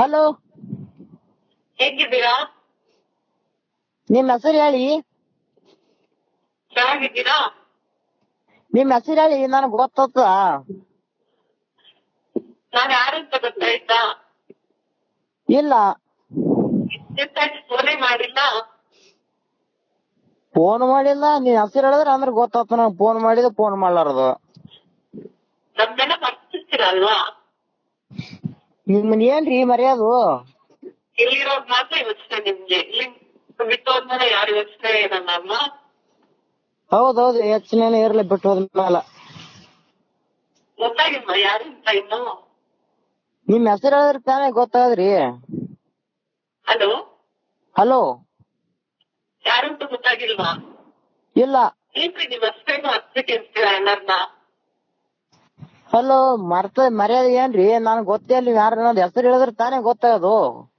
Hello, ಹೇಗಿದ್ದೀರಾ? ನಿಮ್ ಹೆಸರು ಹೇಳಿ. ಚೆನ್ನಾಗಿದ್ದೀರಾ? ನಿಮ್ ಹೆಸರು ಹೇಳಿ, ನನಗ್ ಗೊತ್ತ. ನಾನ್ ಯಾರು ಅಂತ ಗೊತ್ತಾಯ್ತಾ? ಇಲ್ಲ, ಫೋನೇ ಮಾಡಿಲ್ಲ. ಫೋನ್ ಮಾಡಿಲ್ಲ. ನೀನ್ ಹೆಸರು ಹೇಳಿದ್ರೆ ಅಂದ್ರೆ ಗೊತ್ತಾತ. ನಂಗೆ ಫೋನ್ ಮಾಡಿದ ಫೋನ್ ಮಾಡ್ಲಾರದು. ನಮ್ದೆಲ್ಲ ಮರ್ತಿರ್ತೀರಲ್ವಾ? ನಿಮ್ಮನ್ ಏನ್ರಿ ಮರ್ಯಾದು? ಇಲ್ಲಿರೋದ್ ಮಾತ್ರ ಯೋಚನೆ ನಿಮ್ಗೆ, ಇಲ್ಲಿ ಬಿಟ್ಟು ಹೋದ್ಮೇಲೆ ಯಾರು ಯೋಚನೆ ಇರಲ್ಲ ಅಲ್ವಾ? ಹೌದೌದು, ಯೋಚನೆ ಇರ್ಲಿ ಬಿಟ್ಟು ಹೋದ್ಮೇಲೆ. ಗೊತ್ತಾಗಿಲ್ವಾ ಯಾರು ಅಂತ ಇನ್ನು? ನಿಮ್ ಹೆಸರು ಹೇಳಿದ್ರೆ ತಾನೇ ಗೊತ್ತಾದ್ರಿ. ಹಲೋ, ಹಲೋ, ಯಾರು ಅಂತ ಗೊತ್ತಾಗಿಲ್ವಾ? ಇಲ್ಲ. ಏನ್ರಿ ನೀವ್ ಅಷ್ಟೇನು ಹಚ್ಬಿಟ್ಟಿರ್ತೀರಾ ಎಲ್ಲರನ್ನ? ಹಲೋ, ಮರ್ಯಾದೆ ಏನ್ರಿ? ನನ್ಗ್ ಗೊತ್ತೇ ಇಲ್ಲ. ನೀವ್ ಯಾರು? ಹೆಸರು ಹೇಳಿದ್ರೆ ತಾನೇ ಗೊತ್ತಾಗೋದು.